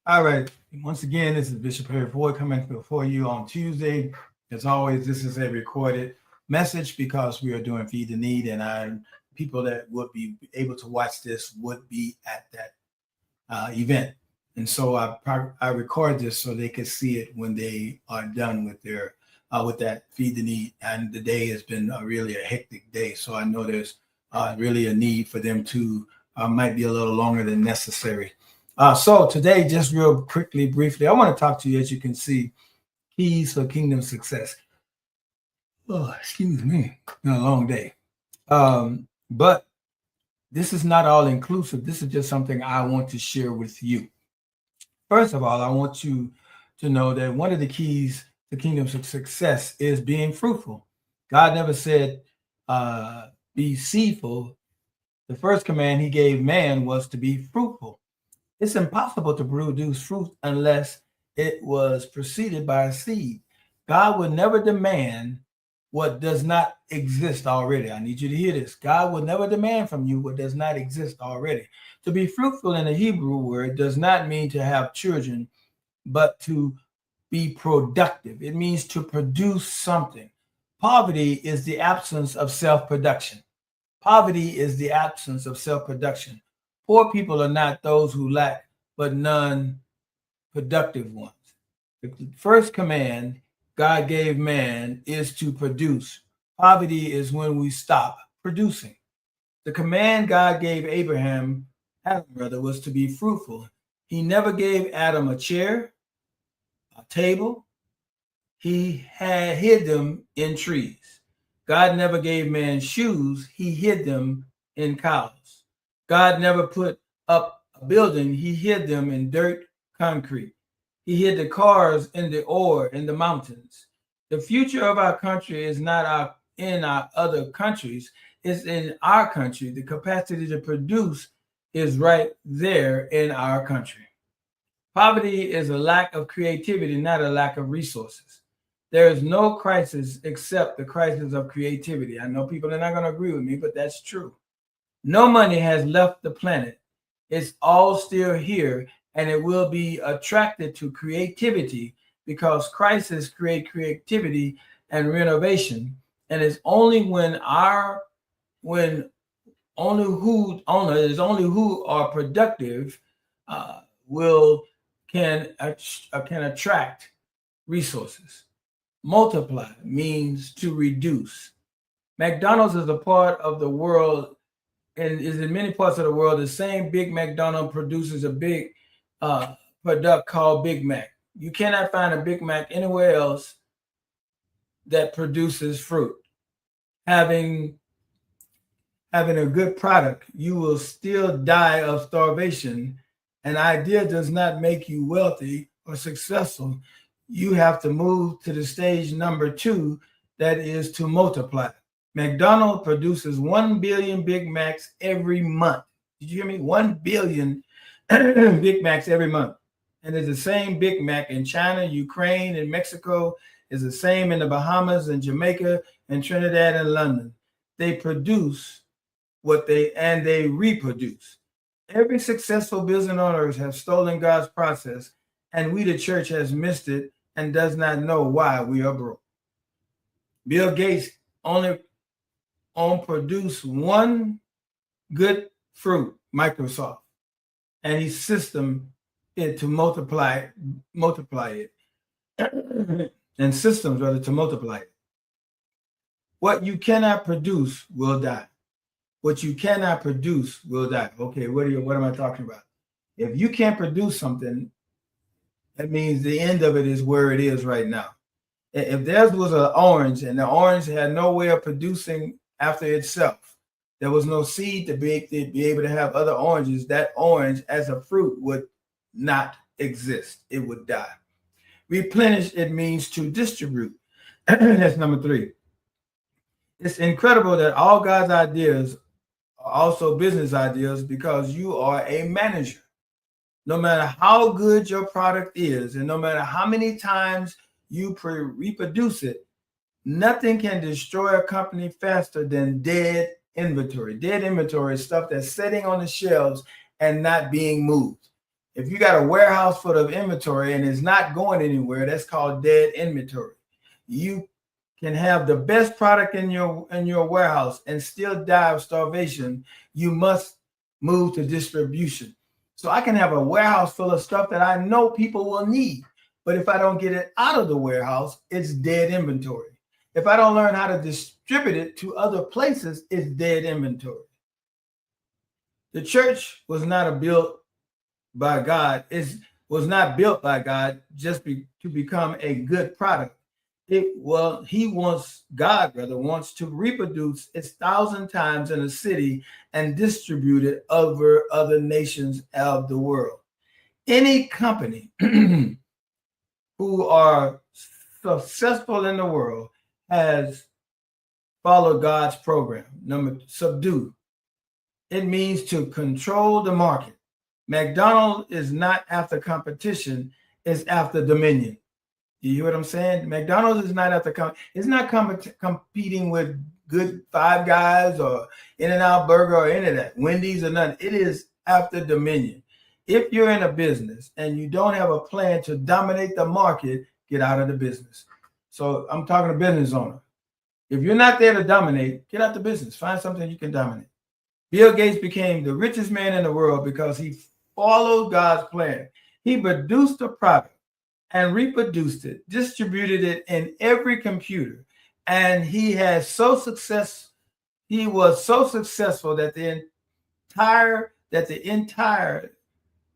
All right. Once again, this is Bishop Harry Ford coming before you on Tuesday. As always, this is a recorded message because we are doing Feed the Need, and people that would be able to watch this would be at that event. And so I record this so they can see it when they are done with their with that Feed the Need. And the day has been really a hectic day, so I know there's really a need for them to might be a little longer than necessary. So today, just real quickly, briefly, I want to talk to you, as you can see, keys for kingdom success. Oh, excuse me, been a long day. But this is not all inclusive. This is just something I want to share with you. First of all, I want you to know that one of the keys to kingdom success is being fruitful. God never said, be seedful. The first command he gave man was to be fruitful. It's impossible to produce fruit unless it was preceded by a seed. God will never demand what does not exist already. I need you to hear this. God will never demand from you what does not exist already. To be fruitful in the Hebrew word does not mean to have children, but to be productive. It means to produce something. Poverty is the absence of self-production. Poverty is the absence of self-production. Poor people are not those who lack, but non-productive ones. The first command God gave man is to produce. Poverty is when we stop producing. The command God gave Adam was to be fruitful. He never gave Adam a chair, a table. He had hid them in trees. God never gave man shoes. He hid them in cows. God never put up a building. He hid them in dirt, concrete. He hid the cars in the ore in the mountains. The future of our country is not in our other countries. It's in our country. The capacity to produce is right there in our country. Poverty is a lack of creativity, not a lack of resources. There is no crisis except the crisis of creativity. I know people are not going to agree with me, but that's true. No money has left the planet. It's all still here, and it will be attracted to creativity because crises create creativity and renovation. And it's only only who are productive will can attract resources. Multiply means to reduce. McDonald's is a part of the world and is in many parts of the world. The same Big McDonald produces a big product called Big Mac. You cannot find a Big Mac anywhere else that produces fruit. Having a good product, you will still die of starvation. An idea does not make you wealthy or successful. You have to move to the stage number 2, that is to multiply. McDonald's produces 1 billion Big Macs every month. Did you hear me? 1 billion Big Macs every month. And it's the same Big Mac in China, Ukraine, and Mexico. It's the same in the Bahamas and Jamaica and Trinidad and London. They produce they reproduce. Every successful business owners have stolen God's process, and we, the church, has missed it and does not know why we are broke. Bill Gates only produced one good fruit, Microsoft, and he system it to multiply it, and systems rather to multiply it. What you cannot produce will die. What you cannot produce will die. Okay, what am I talking about? If you can't produce something, that means the end of it is where it is right now. If there was an orange and the orange had no way of producing after itself, there was no seed to be able to have other oranges, that orange as a fruit would not exist. It would die. Replenish, it means to distribute. That's number 3. It's incredible that all God's ideas are also business ideas because you are a manager. No matter how good your product is, and no matter how many times you reproduce it, nothing can destroy a company faster than dead inventory. Dead inventory is stuff that's sitting on the shelves and not being moved. If you got a warehouse full of inventory and it's not going anywhere, that's called dead inventory. You can have the best product in your warehouse and still die of starvation. You must move to distribution. So I can have a warehouse full of stuff that I know people will need, but if I don't get it out of the warehouse, it's dead inventory. If I don't learn how to distribute it to other places, it's dead inventory. The church was not built by God. It was not built by God just to become a good product. God wants to reproduce its 1,000 times in a city and distribute it over other nations of the world. Any company who are successful in the world has followed God's program. Subdue. It means to control the market. McDonald's is not after competition, it's after dominion. You hear what I'm saying? McDonald's is not after it's not competing with good Five Guys or In-N-Out Burger or any of that, Wendy's or nothing. It is after dominion. If you're in a business and you don't have a plan to dominate the market, get out of the business. So I'm talking to business owner. If you're not there to dominate, get out the business. Find something you can dominate. Bill Gates became the richest man in the world because he followed God's plan. He produced a product and reproduced it, distributed it in every computer. And he was so successful that the entire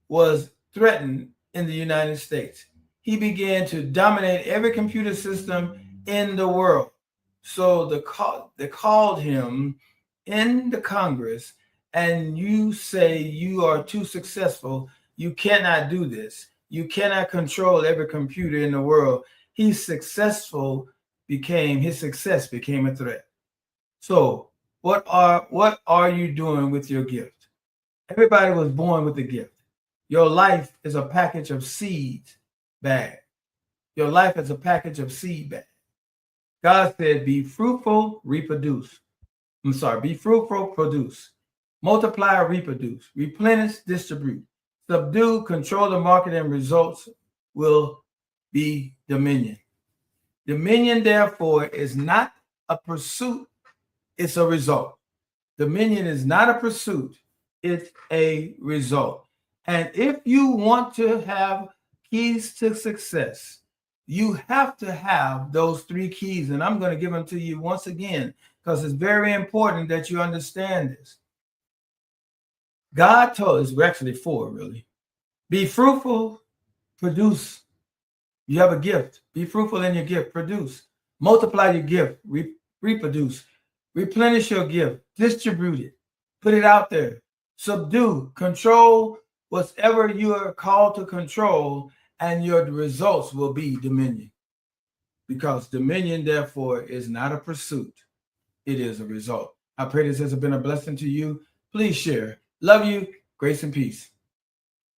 was threatened in the United States. He began to dominate every computer system in the world. So they called him in the Congress, and you say you are too successful. You cannot do this. You cannot control every computer in the world. His success became a threat. So what are you doing with your gift? Everybody was born with a gift. Your life is a package of seeds bag. Your life is a package of seed bag. God said, be fruitful, reproduce. Be fruitful, produce. Multiply, reproduce. Replenish, distribute. Subdue, control the market, and results will be dominion. Dominion, therefore, is not a pursuit, it's a result. Dominion is not a pursuit, it's a result. And if you want to have keys to success, you have to have those 3 keys. And I'm going to give them to you once again, because it's very important that you understand this. God told us, actually 4 really. Be fruitful, produce. You have a gift. Be fruitful in your gift, produce. Multiply your gift, reproduce. Replenish your gift, distribute it, put it out there. Subdue, control whatever you are called to control, and your results will be dominion. Because dominion, therefore, is not a pursuit. It is a result. I pray this has been a blessing to you. Please share. Love you. Grace and peace.